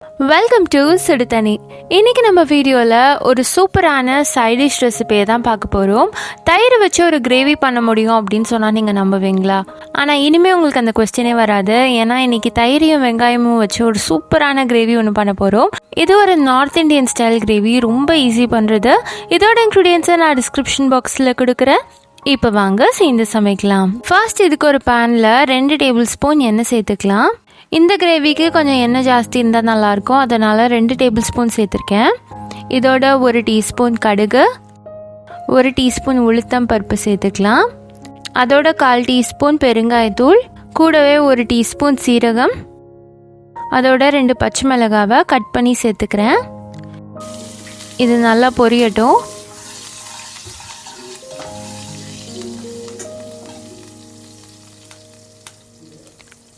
Welcome to சுடுதண்ணி. இன்றைக்கி நம்ம வீடியோவில் ஒரு சூப்பரான சைட் டிஷ் ரெசிபியை தான் பார்க்க போகிறோம். தயிர் வச்சு ஒரு கிரேவி பண்ண முடியும் அப்படின்னு சொன்னால் நீங்கள் நம்புவீங்களா? ஆனால் இனிமேல் உங்களுக்கு அந்த கொஸ்டினே வராது. ஏன்னா இன்றைக்கி தயிரையும் வெங்காயமும் வச்சு ஒரு சூப்பரான கிரேவி ஒன்று பண்ண போகிறோம். இது ஒரு நார்த் இந்தியன் ஸ்டைல் கிரேவி, ரொம்ப ஈஸி பண்ணுறது. இதோட இன்க்ரீடியன்ஸை நான் டிஸ்கிரிப்ஷன் பாக்ஸில் கொடுக்குறேன். இப்போ வாங்க சேர்ந்து சமைக்கலாம். ஃபர்ஸ்ட் இதுக்கு ஒரு பேனில் 2 டேபிள் ஸ்பூன் எண்ணெய் சேர்த்துக்கலாம். இந்த கிரேவிக்கு கொஞ்சம் எண்ணெய் ஜாஸ்தி இருந்தால் நல்லாயிருக்கும், அதனால் 2 டேபிள் ஸ்பூன் சேர்த்துருக்கேன். இதோட 1 டீஸ்பூன் கடுகு, 1 டீஸ்பூன் உளுத்தம் பருப்பு சேர்த்துக்கலாம். அதோட 1/4 டீஸ்பூன் பெருங்காயத்தூள், கூடவே 1 டீஸ்பூன் சீரகம், அதோட 2 பச்சை மிளகாவை கட் பண்ணி சேர்த்துக்கிறேன். இது நல்லா பொரியட்டும்.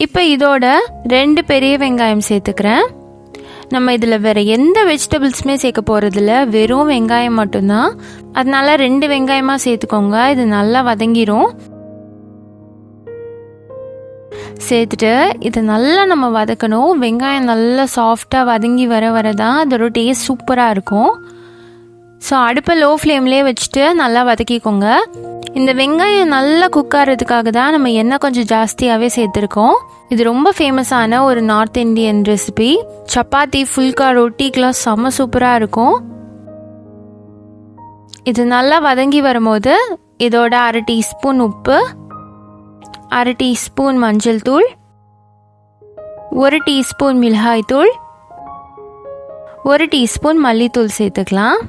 இப்போ இதோட 2 பெரிய வெங்காயம் சேர்த்துக்கிறேன். நம்ம இதில் வேறு எந்த வெஜிடபிள்ஸுமே சேர்க்க போகிறதில்ல, வெறும் வெங்காயம் மட்டும்தான். அதனால 2 வெங்காயமாக சேர்த்துக்கோங்க. இது நல்லா வதங்கிரும். சேர்த்துட்டு இதை நல்லா நம்ம வதக்கணும். வெங்காயம் நல்லா சாஃப்டாக வதங்கி வரதான் அதோட டேஸ்ட் சூப்பராக இருக்கும். ஸோ அடுப்பை லோ ஃப்ளேம்லேயே வச்சுட்டு நல்லா வதக்கிக்கோங்க. இந்த வெங்காயம் நல்லா குக் ஆகிறதுக்காக தான் நம்ம எண்ணெய் கொஞ்சம் ஜாஸ்தியாகவே சேர்த்துருக்கோம். இது ரொம்ப ஃபேமஸான ஒரு north Indian recipe. Chapati, phulka, ரொட்டிக்கெலாம் செம்ம சூப்பராக இருக்கும். இது நல்லா வதங்கி வரும்போது இதோட 1/2 டீஸ்பூன் உப்பு, 1/2 டீஸ்பூன் மஞ்சள் தூள், 1 டீஸ்பூன் மிளகாய் தூள், 1 டீஸ்பூன் மல்லித்தூள் சேர்த்துக்கலாம்.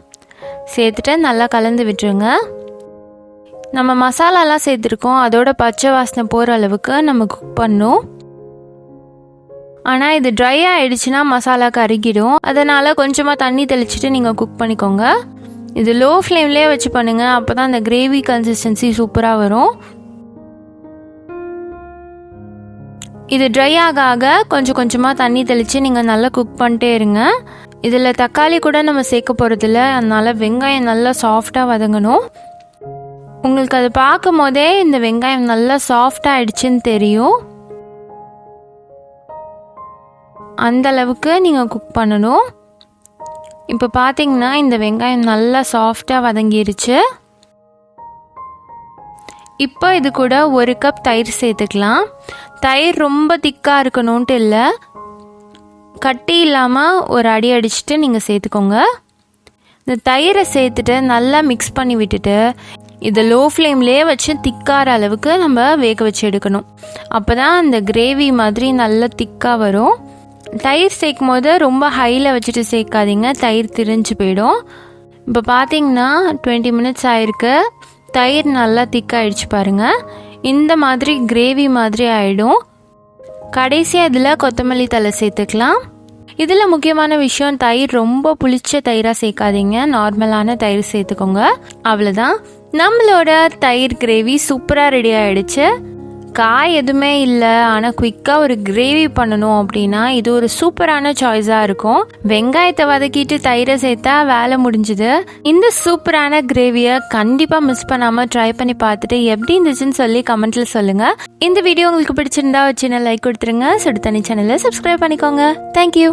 சேர்த்துட்டு நல்லா கலந்து விட்டுருங்க. நம்ம மசாலாலாம் சேர்த்துருக்கோம், அதோட பச்சை வாசனை போகிற அளவுக்கு நம்ம குக் பண்ணணும். ஆனால் இது ட்ரை ஆகிடுச்சுன்னா மசாலா கருகிடும். அதனால் கொஞ்சமாக தண்ணி தெளிச்சுட்டு நீங்கள் குக் பண்ணிக்கோங்க. இது லோ ஃப்ளேம்லேயே வச்சு பண்ணுங்கள், அப்போ தான் அந்த கிரேவி கன்சிஸ்டன்சி சூப்பராக வரும். இது ட்ரை ஆக கொஞ்சம் கொஞ்சமாக தண்ணி தெளித்து நீங்கள் நல்லா குக் பண்ணிட்டே இருங்க. இதில் தக்காளி கூட நம்ம சேர்க்க போகிறதில்ல, அதனால் வெங்காயம் நல்லா சாஃப்டாக வதங்கணும். உங்களுக்கு அது பார்க்கும் போதே இந்த வெங்காயம் நல்லா சாஃப்டாக ஆயிடுச்சுன்னு தெரியும். அந்த அளவுக்கு நீங்கள் குக் பண்ணணும். இப்போ பார்த்தீங்கன்னா இந்த வெங்காயம் நல்லா சாஃப்டாக வதங்கிருச்சு. இப்போ இது கூட 1 கப் தயிர் சேர்த்துக்கலாம். தயிர் ரொம்ப திக்காக இருக்கணும்ன்ட்டு இல்லை, கட்டி இல்லாமல் ஒரு அடி அடிச்சுட்டு நீங்கள் சேர்த்துக்கோங்க. இந்த தயிரை சேர்த்துட்டு நல்லா மிக்ஸ் பண்ணி விட்டுட்டு இதை லோ ஃப்ளேம்லேயே வச்சு திக்கார அளவுக்கு நம்ம வேக வச்சு எடுக்கணும். அப்போ தான் அந்த கிரேவி மாதிரி நல்லா திக்காக வரும். தயிர் சேர்க்கும் போது ரொம்ப ஹையில் வச்சுட்டு சேர்க்காதீங்க, தயிர் திரிஞ்சு போயிடும். இப்போ பார்த்தீங்கன்னா 20 மினிட்ஸ் ஆயிருக்கு. தயிர் நல்லா திக்காயிடுச்சு பாருங்கள். இந்த மாதிரி கிரேவி மாதிரி ஆகிடும். கடைசியாக இதில் கொத்தமல்லி தழை சேர்த்துக்கலாம். இதில் முக்கியமான விஷயம், தயிர் ரொம்ப புளிச்ச தயிராக சேர்க்காதீங்க, நார்மலான தயிர் சேர்த்துக்கோங்க. அவ்வளோதான், நம்மளோட தயிர் கிரேவி சூப்பராக ரெடி ஆகிடுச்சு. காய் எதுவுமே இல்லை, ஆனால் குயிக்காக ஒரு கிரேவி பண்ணணும் அப்படின்னா இது ஒரு சூப்பரான சாய்ஸாக இருக்கும். வெங்காயத்தை வதக்கிட்டு தயிரை சேர்த்தா வேலை முடிஞ்சுது. இந்த சூப்பரான கிரேவியை கண்டிப்பாக மிஸ் பண்ணாமல் ட்ரை பண்ணி பார்த்துட்டு எப்படி இருந்துச்சுன்னு சொல்லி கமெண்ட்டில் சொல்லுங்கள். இந்த வீடியோ உங்களுக்கு பிடிச்சிருந்தா சின்ன லைக் கொடுத்துருங்க. சுடுதண்ணி சேனலை சப்ஸ்கிரைப் பண்ணிக்கோங்க. தேங்க்யூ.